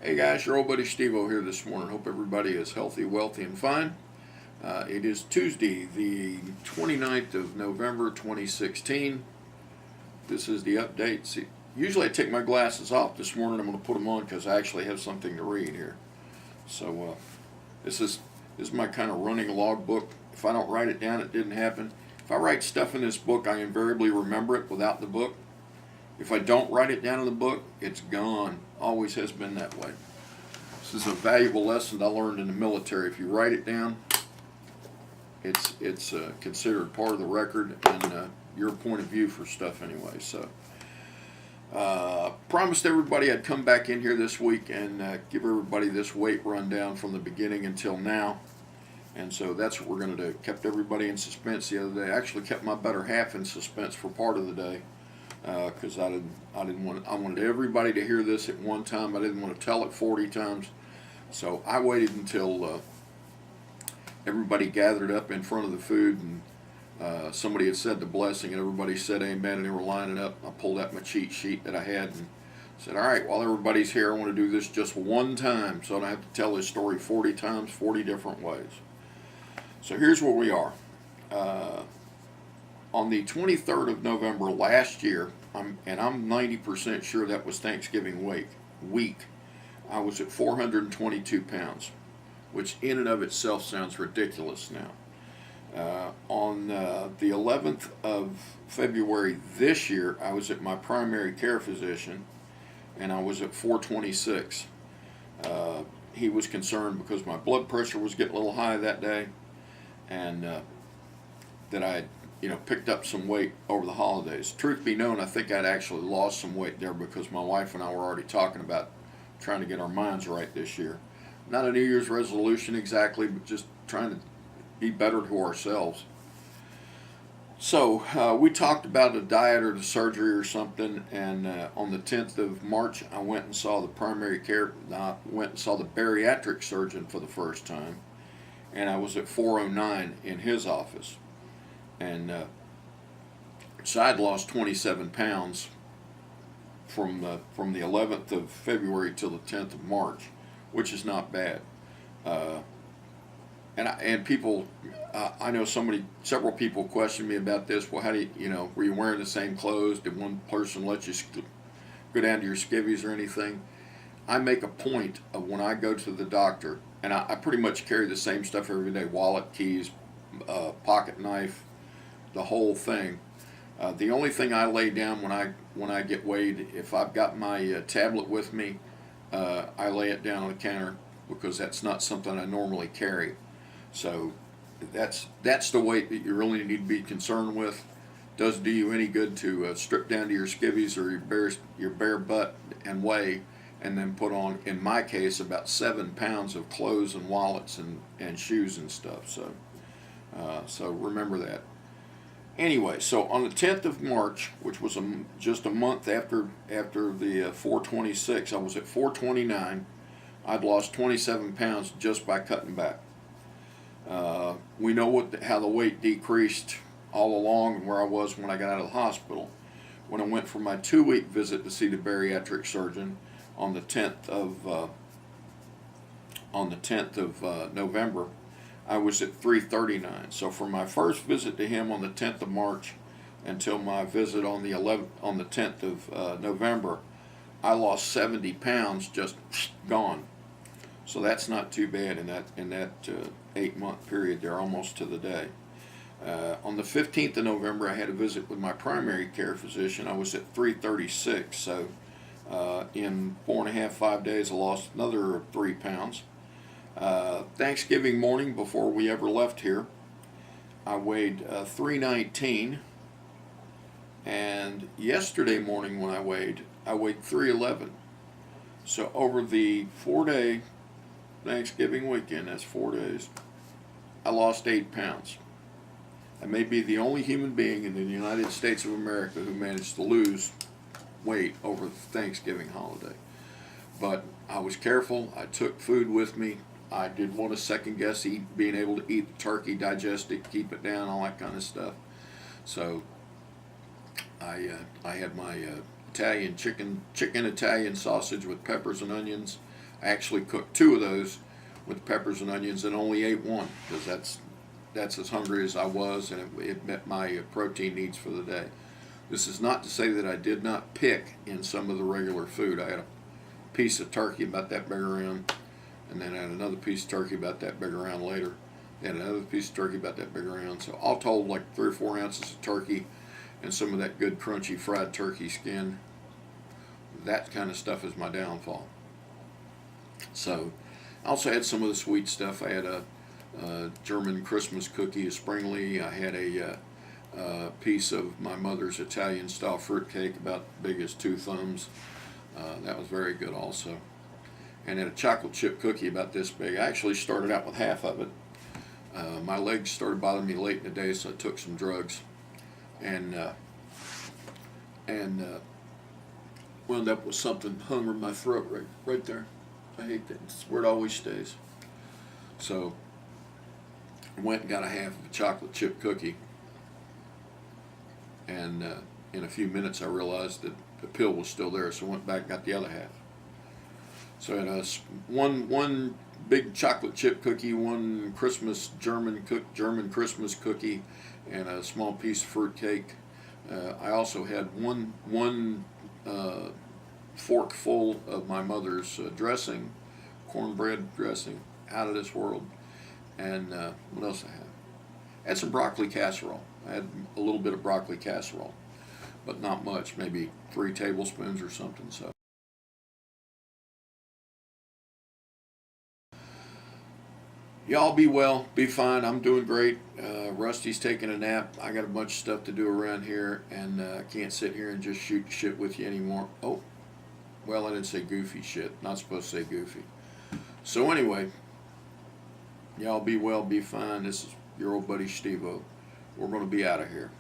Hey guys, your old buddy Steve-O here this morning. Hope everybody is healthy, wealthy, and fine. It is Tuesday, the 29th of November, 2016. This is the update. See, usually I take my glasses off. This morning I'm going to put them on because I actually have something to read here. So this is my kind of running log book. If I don't write it down, it didn't happen. If I write stuff in this book, I invariably remember it without the book. If I don't write it down in the book, it's gone. Always has been that way. This is a valuable lesson I learned in the military. If you write it down, it's considered part of the record and your point of view for stuff anyway. So, promised everybody I'd come back in here this week and give everybody this weight rundown from the beginning until now. And so that's what we're going to do. Kept everybody in suspense the other day. Actually kept my better half in suspense for part of the day. Because I wanted everybody to hear this at one time. I didn't want to tell it 40 times. So I waited until everybody gathered up in front of the food and somebody had said the blessing and everybody said amen and they were lining up. I pulled out my cheat sheet that I had and said, all right, while everybody's here, I want to do this just one time so I don't have to tell this story 40 times, 40 different ways. So here's where we are. On the 23rd of November last year, I'm 90% sure that was Thanksgiving week, I was at 422 pounds, which in and of itself sounds ridiculous now. On the 11th of February this year, I was at my primary care physician, and I was at 426. He was concerned because my blood pressure was getting a little high that day, and that I had picked up some weight over the holidays. Truth be known, I think I'd actually lost some weight there because my wife and I were already talking about trying to get our minds right this year. Not a New Year's resolution exactly, but just trying to be better to ourselves. So we talked about a diet or the surgery or something, and on the 10th of March, I went and saw the went and saw the bariatric surgeon for the first time, and I was at 409 in his office. And so I'd lost 27 pounds from the 11th of February till the 10th of March, which is not bad. And people, I know several people questioned me about this. Well, how do were you wearing the same clothes? Did one person let you go down to your skivvies or anything? I make a point of when I go to the doctor, and I pretty much carry the same stuff every day: wallet, keys, pocket knife, the whole thing. The only thing I lay down when I get weighed, if I've got my tablet with me, I lay it down on the counter because that's not something I normally carry. So that's the weight that you really need to be concerned with. Doesn't do you any good to strip down to your skivvies or your bare butt and weigh, and then put on, in my case, about 7 pounds of clothes and wallets and shoes and stuff. So remember that. Anyway, so on the 10th of March, which was just a month after the 426, I was at 429. I'd lost 27 pounds just by cutting back. We know how the weight decreased all along and where I was when I got out of the hospital. When I went for my 2-week visit to see the bariatric surgeon on the 10th of November, I was at 339. So from my first visit to him on the 10th of March until my visit on the 10th of November, I lost 70 pounds, just gone. So that's not too bad in that 8-month period there, almost to the day. On the 15th of November, I had a visit with my primary care physician. I was at 336. So in 4.5 days, I lost another 3 pounds. Thanksgiving morning, before we ever left here, I weighed 319, and yesterday morning when I weighed 311. So over the 4-day Thanksgiving weekend, that's 4 days, I lost 8 pounds. I may be the only human being in the United States of America who managed to lose weight over the Thanksgiving holiday. But I was careful. I took food with me. I didn't want to second guess being able to eat the turkey, digest it, keep it down, all that kind of stuff. So I had my Italian chicken Italian sausage with peppers and onions. I actually cooked 2 of those with peppers and onions and only ate 1 because that's as hungry as I was, and it met my protein needs for the day. This is not to say that I did not pick in some of the regular food. I had a piece of turkey about that big around, and then I had another piece of turkey about that big around later, and another piece of turkey about that big around. So all told, like 3 or 4 ounces of turkey and some of that good crunchy fried turkey skin. That kind of stuff is my downfall. So I also had some of the sweet stuff. I had a German Christmas cookie, a Springly. I had a piece of my mother's Italian style fruit cake about big as 2 thumbs. That was very good also. And then a chocolate chip cookie about this big. I actually started out with half of it. My legs started bothering me late in the day, so I took some drugs and wound up with something hung in my throat right there. I hate that. It's where it always stays. So I went and got a half of a chocolate chip cookie, and in a few minutes I realized that the pill was still there, so I went back and got the other half. So I had one big chocolate chip cookie, one Christmas German Christmas cookie, and a small piece of fruit cake. I also had one fork full of my mother's dressing, cornbread dressing, out of this world. And what else I had? I had some broccoli casserole. I had a little bit of broccoli casserole, but not much, maybe 3 tablespoons or something. So y'all be well, be fine. I'm doing great. Rusty's taking a nap. I got a bunch of stuff to do around here, and I can't sit here and just shoot shit with you anymore. Oh, well, I didn't say goofy shit. Not supposed to say goofy. So anyway, y'all be well, be fine. This is your old buddy Steve-O. We're going to be out of here.